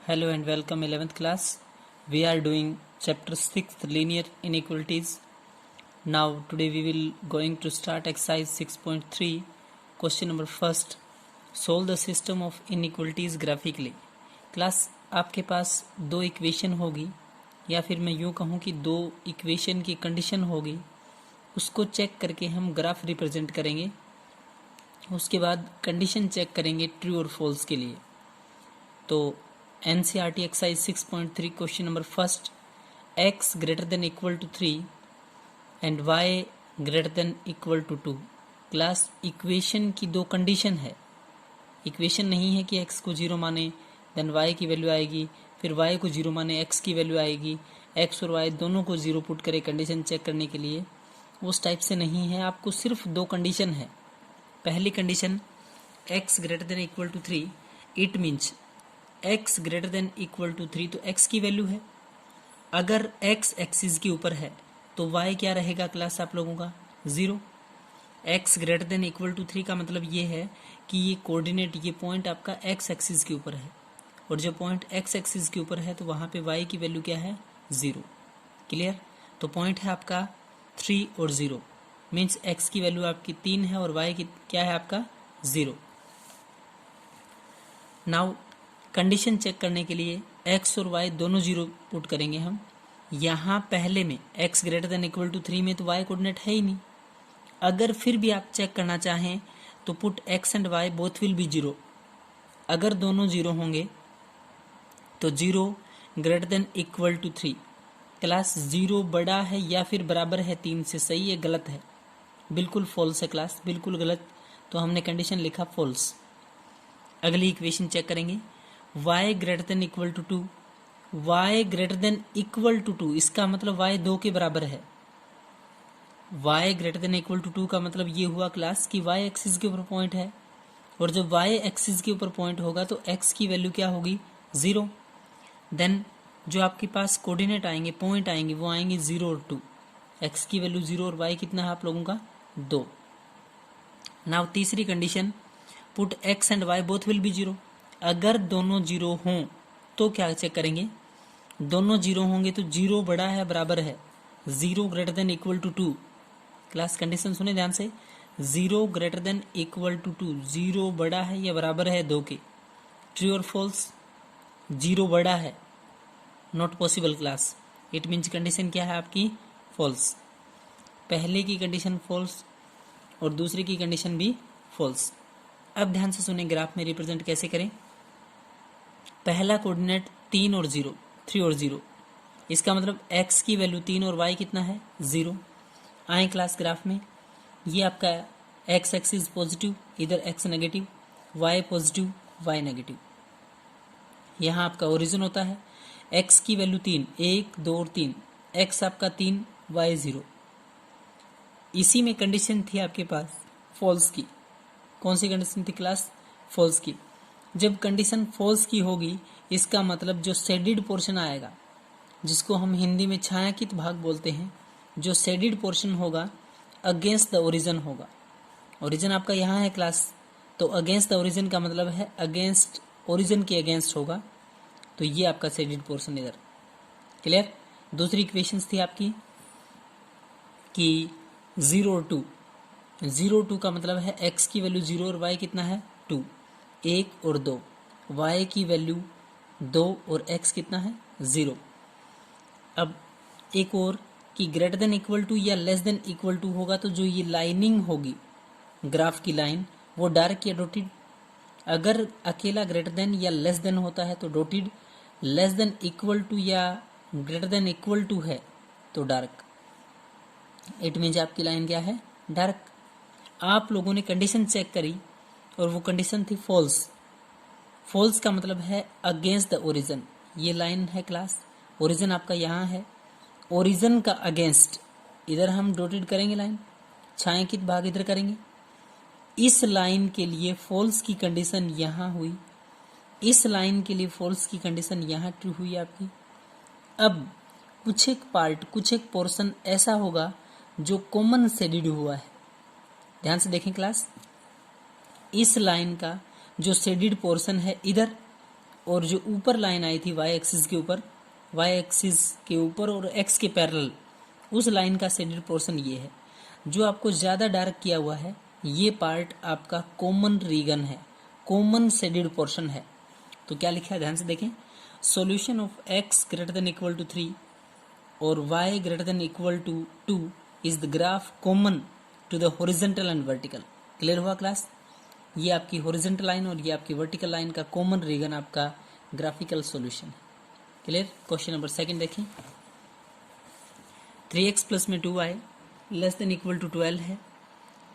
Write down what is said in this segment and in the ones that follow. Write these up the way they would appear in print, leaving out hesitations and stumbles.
Hello and welcome 11th class. We are doing chapter 6 linear inequalities. Now today we will going to start exercise 6.3 question number first. Solve the system of inequalities graphically. Class आपके पास दो equation होगी या फिर मैं यूँ कहूँ कि दो इक्वेशन की कंडीशन होगी, उसको चेक करके हम ग्राफ रिप्रेजेंट करेंगे. उसके बाद कंडीशन चेक करेंगे ट्रू और फॉल्स के लिए. तो NCERT exercise 6.3 question number first, x greater than equal to 3 and y greater than equal to 2. Class equation की दो कंडीशन है. इक्वेशन नहीं है कि x को 0 माने देन y की वैल्यू आएगी, फिर y को 0 माने x की वैल्यू आएगी, x और y दोनों को 0 पुट करे कंडीशन चेक करने के लिए. उस टाइप से नहीं है, आपको सिर्फ दो कंडीशन है. पहली condition x greater than equal to 3, it means x greater than equal to 3 तो x की वैल्यू है. अगर x एक्सिस के ऊपर है तो y क्या रहेगा क्लास आप लोगों का 0. x greater than equal to 3 का मतलब ये है कि ये कोऑर्डिनेट, ये पॉइंट आपका x एक्सिस के ऊपर है, और जो पॉइंट x एक्सिस के ऊपर है तो वहाँ पे y की वैल्यू क्या है 0. क्लियर. तो पॉइंट है आपका 3 और 0, मीन्स x की वैल्यू आपकी 3 है और y की क्या है आपका 0. नाउ कंडीशन चेक करने के लिए x और y दोनों 0 पुट करेंगे हम. यहाँ पहले में x greater than equal to 3 में तो y कोऑर्डिनेट है ही नहीं. अगर फिर भी आप चेक करना चाहें तो put x and y both will be 0. अगर दोनों 0 होंगे तो 0 greater than equal to 3. Class 0 बड़ा है या फिर बराबर है 3 से, सही है गलत है? बिल्कुल फॉल्स है क्लास, बिल्कुल गलत. तो हमने कंडीशन लिखा फॉल्स. अगली इक्वेशन चेक करेंगे, y greater than equal to 2. y greater than equal to 2 इसका मतलब y 2 के बराबर है. y greater than equal to 2 का मतलब ये हुआ क्लास कि y एक्सिस के ऊपर पॉइंट है, और जब y एक्सिस के ऊपर पॉइंट होगा तो x की वैल्यू क्या होगी 0. देन जो आपके पास कोऑर्डिनेट आएंगे, पॉइंट आएंगे, वो आएंगे 0 और 2. x की वैल्यू 0 और y कितना है आप लोगों का 2. नाउ तीसरी condition, put x and y both will be 0. अगर दोनों 0 हों तो क्या चेक करेंगे, दोनों 0 होंगे तो 0 बड़ा है बराबर है 0 greater than equal to 2. Class condition सुने ध्यान से, 0 ग्रेटर देन इक्वल टू 2, 0 बड़ा है या बराबर है 2 के. ट्रू और फॉल्स? 0 बड़ा है, not possible class. It means condition क्या है आपकी फॉल्स. पहले की कंडीशन फॉल्स और दूसरे की कंडीशन भी फॉल्स. अब ध्यान से सुने, ग्राफ में रिप्रेजेंट कैसे करें. पहला कोऑर्डिनेट 3 और 0, 3 और 0, इसका मतलब x की वैल्यू 3 और y कितना है 0. आए क्लास ग्राफ में, ये आपका x एक्सिस पॉजिटिव, इधर x negative, y positive, y negative. यहाँ आपका ओरिजिन होता है, x की वैल्यू 3, 1 2 और 3, x आपका 3, y 0. इसी में कंडीशन थी आपके पास फॉल्स की. कौन सी कंडीशन थी क्लास? फॉल्स की. जब कंडीशन फॉल्स की होगी इसका मतलब जो शेडिड पोर्शन आएगा, जिसको हम हिंदी में छायांकित भाग बोलते हैं, जो शेडिड पोर्शन होगा अगेंस्ट द ओरिजिन होगा. ओरिजिन आपका यहाँ है क्लास, तो अगेंस्ट द ओरिजिन का मतलब है अगेंस्ट ओरिजिन के अगेंस्ट होगा, तो ये आपका शेडिड पोर्शन इधर. क्लियर. दूसरी इक्वेशन थी आपकी कि 0 और 2. 0 2 का मतलब है x की वैल्यू 0 और y कितना है 2, 1 और 2, y की वैल्यू 2 और x कितना है 0. अब एक और कि ग्रेटर देन इक्वल टू या लेस देन इक्वल टू होगा तो जो ये लाइनिंग होगी ग्राफ की लाइन, वो डार्क या डॉटेड. अगर अकेला ग्रेटर देन या लेस देन होता है तो dotted, less than equal to या ग्रेटर देन इक्वल टू है तो डार्क. इट मीन्स आपकी लाइन क्या है डार्क. आप लोगों ने कंडीशन चेक करी और वो कंडीशन थी फॉल्स. फॉल्स का मतलब है अगेंस्ट द ओरिजिन. ये लाइन है क्लास, ओरिजिन आपका यहाँ है, ओरिजिन का अगेंस्ट इधर हम डॉटेड करेंगे लाइन, छायांकित भाग इधर करेंगे. इस लाइन के लिए फॉल्स की कंडीशन यहाँ हुई, इस लाइन के लिए फॉल्स की कंडीशन यहाँ ट्रू हुई आपकी. अब कुछ एक पार्ट, कुछ एक पोर्शन ऐसा होगा जो कॉमन शेडेड हुआ है. ध्यान से देखें क्लास, इस लाइन का जो शेडेड पोर्शन है इधर, और जो ऊपर लाइन आई थी वाई एक्सिस के ऊपर और एक्स के पैरेलल, उस लाइन का शेडेड पोर्शन ये है। जो आपको ज़्यादा डार्क किया हुआ है ये पार्ट आपका कॉमन रीजन है, कॉमन शेडेड पोर्शन है। तो क्या लिखा है ध्यान से देखें, solution of x greater than equal to 3 और y greater than equal to 2 is the graph common to the horizontal and vertical. Clear हुआ क्लास? ये आपकी हॉरिजॉन्टल लाइन और ये आपकी वर्टिकल लाइन का कॉमन रीजन आपका ग्राफिकल सॉल्यूशन है। क्लियर? क्वेश्चन नंबर 2 देखें। 3x प्लस में 2y less than equal to 12 है।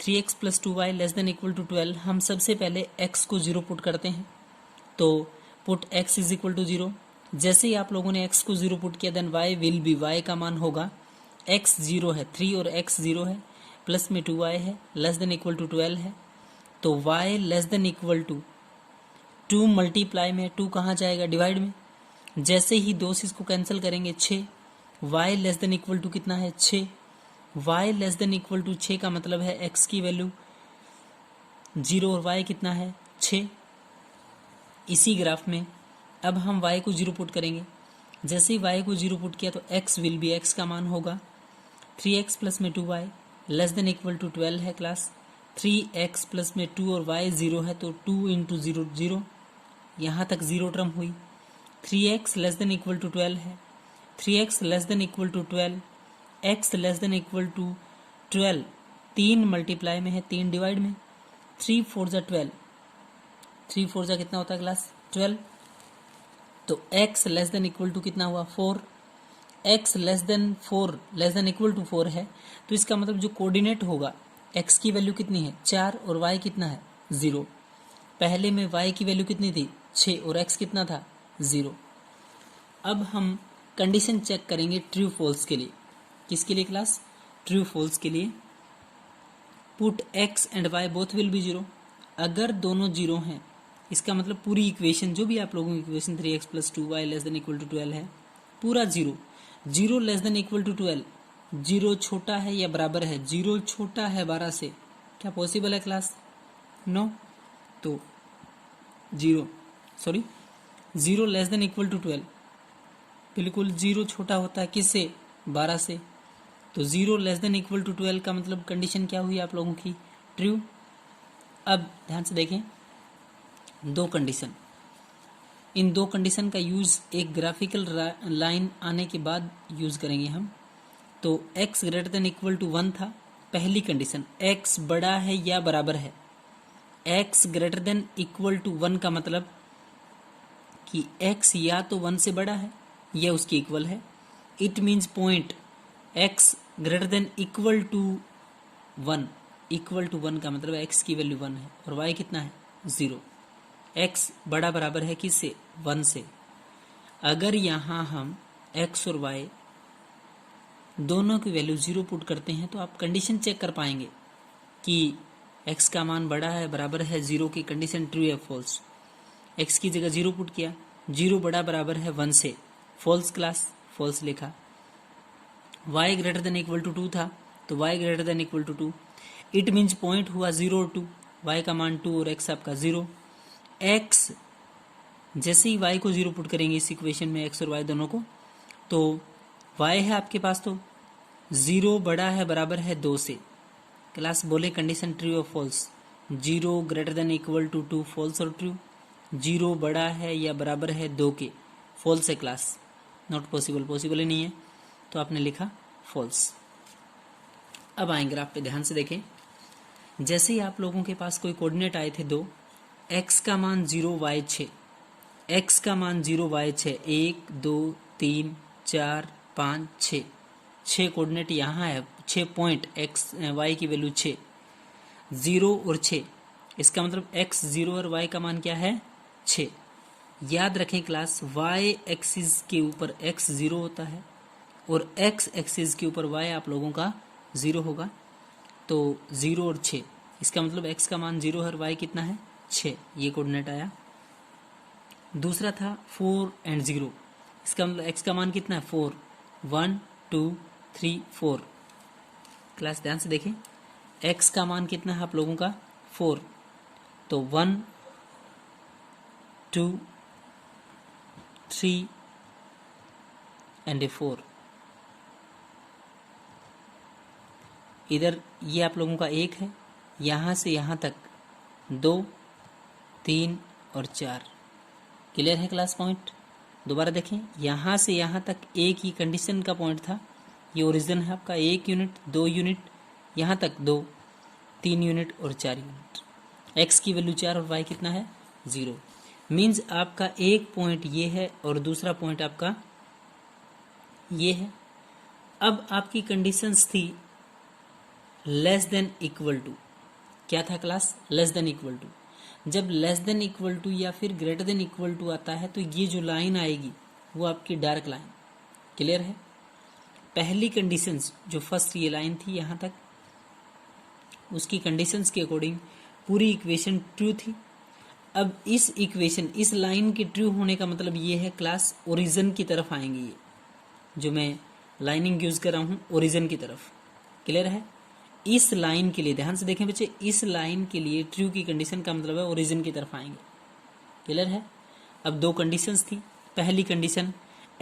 3x plus 2y less than equal to 12। हम सबसे पहले x को 0 पुट करते हैं, तो put x is equal to 0। जैसे ही आप लोगों ने x को 0 पुट किया then y will be, y का मान होगा x 0 है, 3 और x 0 है, प्लस में 2y है, लेस देन इक्वल टू 12 है, तो y less than equal to 2 multiply में 2 कहाँ जाएगा, डिवाइड में। जैसे ही 2 से इसको कैंसिल करेंगे 6, y less than equal to कितना है 6, y less than equal to 6 का मतलब है x की वैल्यू 0 और y कितना है 6। इसी ग्राफ में अब हम y को 0 पुट करेंगे। जैसे ही y को 0 पुट किया तो x विल बी, x का मान होगा 3x प्लस में 2y less than equal to 12 है क्लास। 3x प्लस में 2 और y 0 है तो 2 इंटू 0 0, यहाँ तक 0 टर्म हुई। 3x less than equal to 12 है, 3x less than equal to 12, x less than equal to 12, 3 multiply में है 3 डिवाइड में, 3 4 जा 12, 3 4 जा कितना होता है क्लास 12। तो x less than equal to कितना हुआ 4, x less than 4 less than equal to 4 है, तो इसका मतलब जो कोऑर्डिनेट होगा x की वैल्यू कितनी है 4 और y कितना है 0। पहले में y की वैल्यू कितनी थी 6 और x कितना था 0। अब हम कंडीशन चेक करेंगे ट्रू फॉल्स के लिए। किसके लिए क्लास? ट्रू फॉल्स के लिए। Put x and y both will be 0। अगर दोनों 0 हैं इसका मतलब पूरी इक्वेशन, जो भी आप लोगों की equation 3x plus 2y less than equal to 12 है, पूरा 0, 0 लेस देन इक्वल टू 12, 0 छोटा है या बराबर है, 0 छोटा है 12 से, क्या पॉसिबल है क्लास? नो। तो 0 लेस देन इक्वल टू 12, बिल्कुल 0 छोटा होता है किससे? 12 से। तो 0 लेस देन इक्वल टू 12 का मतलब कंडीशन क्या हुई आप लोगों की? ट्रू। अब ध्यान से देखें, दो कंडीशन, इन दो कंडीशन का यूज एक ग्राफिकल लाइन आने के बाद यूज करेंगे हम। तो x greater than equal to 1 था पहली कंडीशन, x बड़ा है या बराबर है। x greater than equal to 1 का मतलब कि x या तो 1 से बड़ा है या उसके इक्वल है। It means point x greater than equal to 1, equal to 1 का मतलब x की वैल्यू 1 है और y कितना है 0। x बड़ा बराबर है किससे? 1 से। अगर यहाँ हम x और y दोनों की वैल्यू 0 पुट करते हैं तो आप कंडीशन चेक कर पाएंगे कि x का मान बड़ा है बराबर है 0 की कंडीशन ट्रू है फॉल्स। x की जगह 0 पुट किया, 0 बड़ा बराबर है 1 से, फॉल्स क्लास, फॉल्स लिखा। y greater than equal to 2 था तो y greater than equal to 2, it means point हुआ 0 और 2, y का मान 2 और x आपका 0। x जैसे ही y को 0 पुट करेंगे इस इक्वेशन में x और y दोनों को, तो y है आपके पास, तो 0 बड़ा है बराबर है 2 से। क्लास बोले कंडीशन ट्रू और false. 0 greater than equal to 2 false और ट्रू, 0 बड़ा है या बराबर है 2 के, फॉल्स है क्लास, नॉट पॉसिबल, पॉसिबल ही नहीं है, तो आपने लिखा फॉल्स। अब आएंगे ग्राफ पे, ध्यान से देखें। जैसे ही आप लोगों के पास कोई कोऑर्डिनेट आए थे दो, x का मान 0 y 6, x का मान 0 y 6, 1 2 3 4 5 6, 6 कोऑर्डिनेट यहाँ है, 6 पॉइंट x y की वैल्यू 6, 0 और 6, इसका मतलब x 0 और y का मान क्या है 6। याद रखें क्लास, y एक्सिस के ऊपर x 0 होता है और x एक्सिस के ऊपर y आप लोगों का 0 होगा, तो 0 और 6, इसका मतलब x का मान 0 है और y कितना है 6, ये कोऑर्डिनेट आया। दूसरा था 4 एंड 0, इसका मतलब x का मान कितना है 4, 1 2 3 4। क्लास ध्यान से देखें, x का मान कितना है आप लोगों का 4, तो 1 2 3 and a 4। इधर ये आप लोगों का 1 है, यहाँ से यहाँ तक 2, 3 और 4। क्लियर है क्लास पॉइंट? दोबारा देखें, यहाँ से यहाँ तक एक ही कंडीशन का पॉइंट था, ये ओरिजिन है आपका 1 यूनिट, 2 यूनिट, यहाँ तक 2, 3 यूनिट और 4 यूनिट। x की वैल्यू 4 और y कितना है 0। मीन्स आपका एक पॉइंट ये है और दूसरा पॉइंट आपका ये है। अब आपकी कंडीशंस थी लेस देन इक्वल टू, क्या था class? Less than equal to. जब लेस देन इक्वल टू या फिर ग्रेटर देन इक्वल टू आता है तो ये जो लाइन आएगी वो आपकी डार्क लाइन। क्लियर है? पहली कंडीशंस जो फर्स्ट ये लाइन थी यहाँ तक, उसकी कंडीशंस के अकॉर्डिंग पूरी इक्वेशन ट्रू थी। अब इस इक्वेशन, इस लाइन के ट्रू होने का मतलब ये है क्लास ओरिजिन की तरफ आएंगे, ये जो मैं लाइनिंग यूज कर रहा हूँ ओरिजिन की तरफ। क्लियर है? इस लाइन के लिए ध्यान से देखें बच्चे, इस लाइन के लिए ट्रू की कंडीशन का मतलब है ओरिजिन की तरफ आएंगे। क्लियर है? अब दो कंडीशंस थी। पहली कंडीशन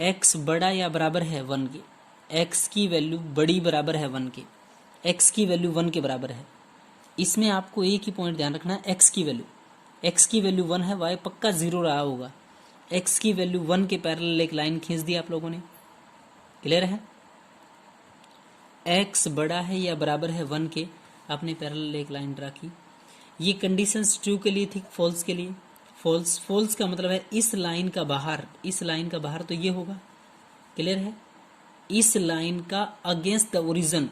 x बड़ा या बराबर है 1 के, x की वैल्यू बड़ी बराबर है 1 के, x की वैल्यू 1 के बराबर है। इसमें आपको एक ही पॉइंट ध्यान रखना है, x की वैल्यू 1 है, y पक्का 0 रहा होगा। x की वैल्यू 1 के पैरेलल एक लाइन खींच दी आप लोगों ने। क्लियर है? x बड़ा है या बराबर है 1 के, आपने पैरेलल एक लाइन ड्रा की। ये कंडीशंस ट्रू के लिए थी, फॉल्स के लिए फॉल्स। फॉल्स का मतलब है इस लाइन का बाहर, इस लाइन का बाहर तो ये होगा। क्लियर है? इस लाइन का अगेंस्ट द ओरिजिन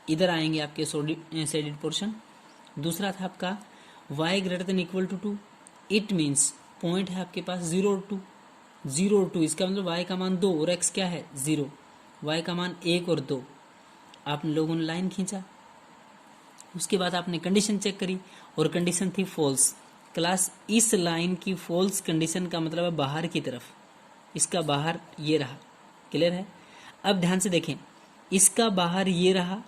इधर आएंगे आपके शेडेड पोर्शन। दूसरा था आपका y greater than equal to 2। It means point है आपके पास 0 और 2, 0 और 2, इसका मतलब y का मान 2 और x क्या है 0, y का मान 1 और 2। आप लोगों ने लाइन खींचा, उसके बाद आपने कंडीशन चेक करी और कंडीशन थी फॉल्स। क्लास इस लाइन की फॉल्स कंडीशन का मतलब है बाहर की तरफ, इसका बाहर ये रहा। क्लियर है? अब ध्यान से देखें, इसका बाहर ये रहा,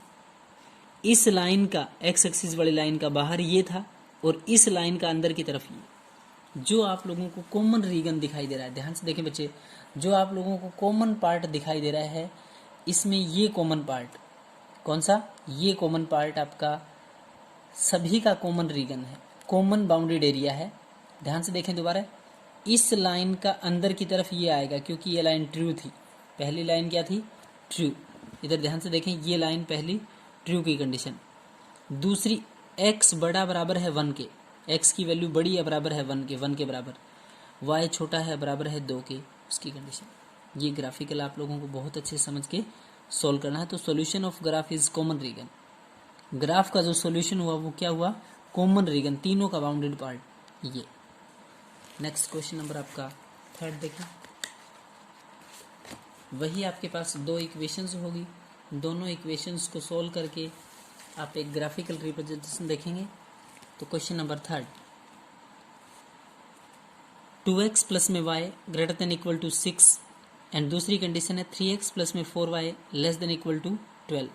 इस लाइन का एक्स एक्सिस वाली लाइन का बाहर ये था और इस लाइन का अंदर की तरफ ये। जो आप लोगों को कॉमन रीजन दिखाई दे रहा है, ध्यान से देखें बच्चे, जो आप लोगों को कॉमन पार्ट दिखाई दे रहा है, इसमें ये कॉमन पार्ट कौन सा? ये कॉमन पार्ट आपका सभी का कॉमन रीजन है, कॉमन बाउंडेड एरिया है। ध्यान से देखें दोबारा, इस लाइन का अंदर की तरफ ये आएगा क्योंकि ये लाइन ट्रू थी। पहली लाइन क्या थी? ट्रू। इधर ध्यान से देखें, ये लाइन पहली ट्रू की कंडीशन। दूसरी x बड़ा बराबर है 1 के, x की वैल्यू बड़ी या बराबर है 1 के, 1 के बराबर। y छोटा है बराबर है 2 के, उसकी कंडीशन। ये ग्राफिकल आप लोगों को बहुत अच्छे समझ के सॉल्व करना है। तो solution of graph is common region. Graph का जो सॉल्यूशन हुआ वो क्या हुआ? कॉमन रीजन, तीनों का बाउंडेड पार्ट ये। नेक्स्ट क्वेश्चन नंबर आपका 3 देखें। वही आपके पास दो इक्वेशंस होगी, दोनों इक्वेशंस को सॉल्व करके आप एक ग्राफिकल रिप्रेजेंटेशन देखेंगे। तो क्वेश्चन नंबर 3, 2x प्लस में y greater than equal to 6 and दूसरी कंडीशन है 3x प्लस में 4y less than equal to 12।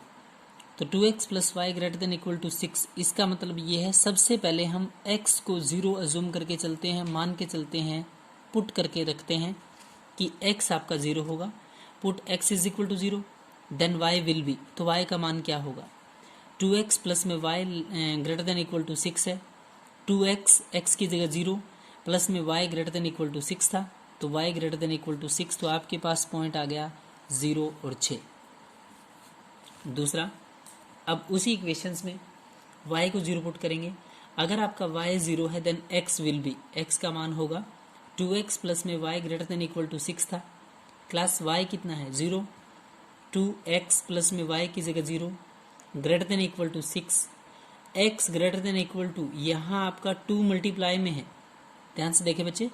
तो 2x plus y greater than equal to 6, इसका मतलब ये है सबसे पहले हम x को 0 अज्यूम करके चलते हैं, मान के चलते हैं, पुट करके रखते हैं कि x आपका 0 होगा। Put x is equal to 0, then y will be, तो y का मान क्या होगा? 2x प्लस में y greater than equal to 6 है, 2x x की जगह 0 प्लस में y greater than equal to 6 था, तो y greater than equal to 6, तो आपके पास पॉइंट आ गया 0 और 6। दूसरा, अब उसी इक्वेशंस में y को 0 पुट करेंगे। अगर आपका y 0 है then x will be, x का मान होगा 2x प्लस में y greater than equal to 6 था, क्लास y कितना है 0, 2x प्लस में y की जगह 0 greater than equal to 6, x greater than equal to, यहाँ आपका 2 मल्टीप्लाई में है। ध्यान से देखें बच्चे,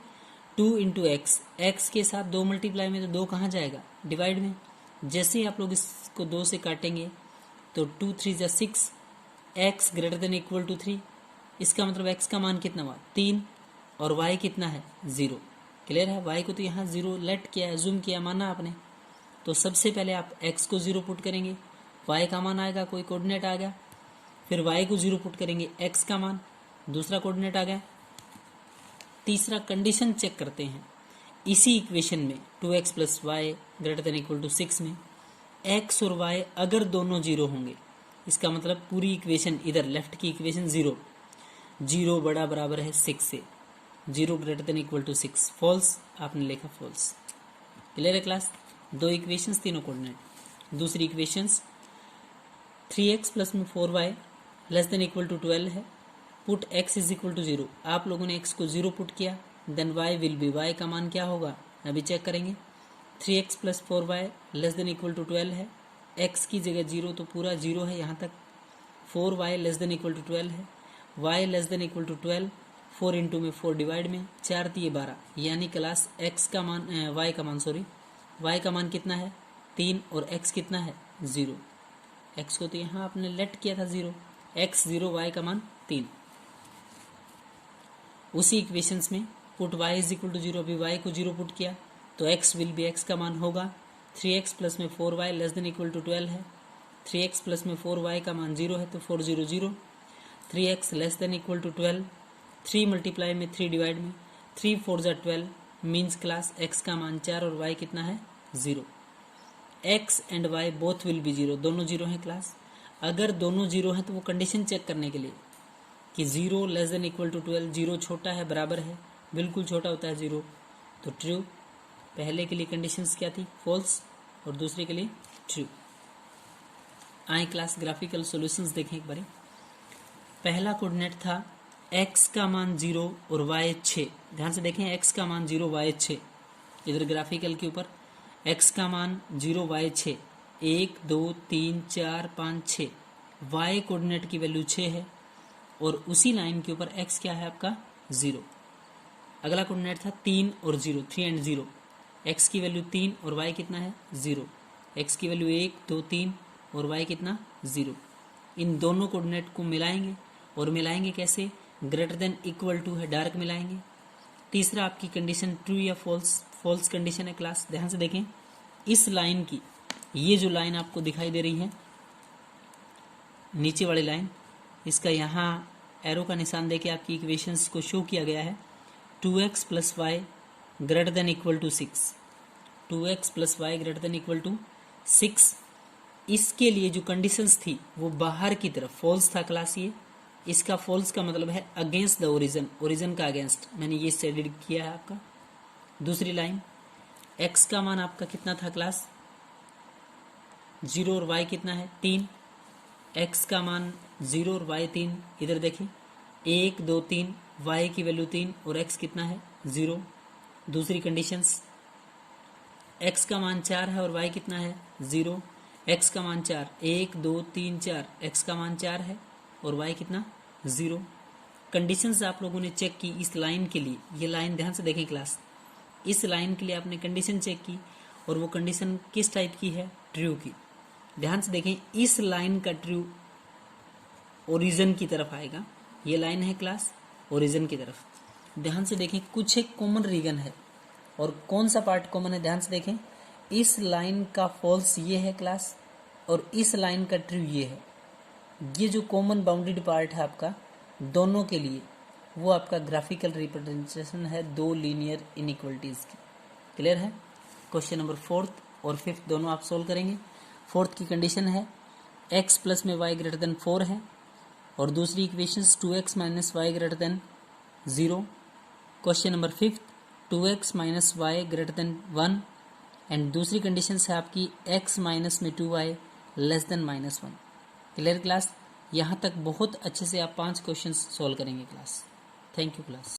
2 इंटू एक्स, एक्स के साथ 2 मल्टीप्लाई में, तो 2 कहाँ जाएगा? डिवाइड में। जैसे ही आप लोग इसको 2 से काटेंगे तो 2 3 जा 6, x greater than equal to 3, इसका मतलब x का मान कितना हुआ 3 और y कितना है 0। क्लियर है? y को तो यहाँ 0 लेट किया है, जूम किया, माना आपने। तो सबसे पहले आप x को 0 पुट करेंगे, y का मान आएगा, कोई कोऑर्डिनेट आ गया, फिर y को 0 पुट करेंगे, x का मान, दूसरा कोऑर्डिनेट आ गया। तीसरा कंडीशन चेक करते हैं, इसी इक्वेशन में 2x plus y greater than equal to 6 में x और y अगर दोनों जीरो होंगे, इसका मतलब पूरी इक्वेशन इधर लेफ्ट की इक्वेशन जीरो बड़ा बराबर है 6 से, 0 greater than equal to 6 false, आपने लिखा फॉल्स। क्लियर है क्लास? दो इक्वेशंस तीनों कोऑर्डिनेट। दूसरी इक्वेशंस 3x प्लस में 4y less than equal to 12 है, put x is equal to 0। आप लोगों ने x को 0 पुट किया, then y will be, y का मान क्या होगा अभी चेक करेंगे। 3x plus 4y less than equal to 12 है, x की जगह 0 तो पूरा 0 है यहाँ तक, 4y less than equal to 12 है, y less than equal to 12, 4 into में 4 डिवाइड में 4 दिए 12, यानी क्लास x का मान y का मान कितना है 3 और x कितना है 0। x को तो यहाँ आपने लेट किया था 0, x 0 y का मान 3। उसी इक्वेशंस में put y is equal to 0, अभी y को 0 पुट किया तो x विल बी, x का मान होगा 3x प्लस में 4y less than equal to 12 है, 3x प्लस में 4y का मान 0 है तो 4 0 0, 3x less than equal to 12, 3 multiply में 3 डिवाइड में 3 4 जा 12 मीन्स क्लास x का मान 4 और y कितना है 0। x and y both will be 0, दोनों 0 हैं क्लास। अगर दोनों 0 हैं तो वो कंडीशन चेक करने के लिए कि 0 लेस देन इक्वल टू 12, 0 छोटा है बराबर है, बिल्कुल छोटा होता है 0 तो ट्रू। पहले के लिए कंडीशंस क्या थी फॉल्स और दूसरे के लिए ट्रू। आए क्लास ग्राफिकल सॉल्यूशंस देखें एक बार। पहला कोऑर्डिनेट था x का मान 0 और y 6। ध्यान से देखें x का मान 0 y 6, इधर ग्राफिकल के ऊपर x का मान 0 y 6, 1 2 3 4 5 6, y कोऑर्डिनेट की वैल्यू 6 है और उसी लाइन के ऊपर x क्या है आपका 0। अगला कोऑर्डिनेट था 3 और 0, 3 एंड 0, x की वैल्यू 3 और y कितना है 0, x की वैल्यू 1 2 3 और y कितना 0। इन दोनों कोऑर्डिनेट को मिलाएंगे और मिलाएंगे कैसे, ग्रेटर देन इक्वल टू है, डायरेक्ट मिलाएंगे। तीसरा आपकी कंडीशन ट्रू या फॉल्स, फॉल्स कंडीशन है क्लास। ध्यान से देखें इस लाइन की, ये जो लाइन आपको दिखाई दे रही है नीचे वाली लाइन, इसका यहाँ एरो का निशान देके आपकी इक्वेशंस को शो किया गया है 2x plus y greater than equal to 6, 2x plus y greater than equal to 6। इसके लिए जो कंडीशंस थी वो बाहर की तरफ फॉल्स था क्लास। ये इसका फॉल्स का मतलब है अगेंस्ट द ओरिजिन, ओरिजिन का अगेंस्ट, मैंने ये शेडेड किया है आपका। दूसरी लाइन x का मान आपका कितना था क्लास 0 और y कितना है 3, x का मान 0 और y 3, इधर देखिए 1 2 3, y की वैल्यू 3 और x कितना है 0। दूसरी कंडीशंस x का मान 4 है और y कितना है 0, x का मान 4, 1 2 3 4, x का मान 4 है और y कितना 0। कंडीशंस आप लोगों ने चेक की इस लाइन के लिए, ये लाइन ध्यान से देखें क्लास, इस लाइन के लिए आपने कंडीशन चेक की और वो कंडीशन किस टाइप की है ट्रू की। ध्यान से देखें इस लाइन का ट्रू ओरिजिन की तरफ आएगा, ये लाइन है क्लास ओरिजिन की तरफ। ध्यान से देखें कुछ एक कॉमन रीजन है और कौन सा पार्ट कॉमन है, ध्यान से देखें इस लाइन का फॉल्स ये है क्लास और इस लाइन का ट्रू ये है। ये जो कॉमन बाउंडेड पार्ट है आपका दोनों के लिए, वो आपका ग्राफिकल रिप्रेजेंटेशन है दो लीनियर इनइक्वलिटीज़ की। क्लियर है? क्वेश्चन नंबर 4 और 5 दोनों आप सोल्व करेंगे। 4 की कंडीशन है x प्लस में y ग्रेटर देन 4 है और दूसरी इक्वेशंस 2x minus y greater than 0। Question number 5 2x minus y greater than 1 and दूसरी कंडीशन है आपकी x माइनस में 2y less then -1। Clear class? यहाँ तक बहुत अच्छे से आप 5 क्वेश्चन सॉल्व करेंगे क्लास। Thank you class.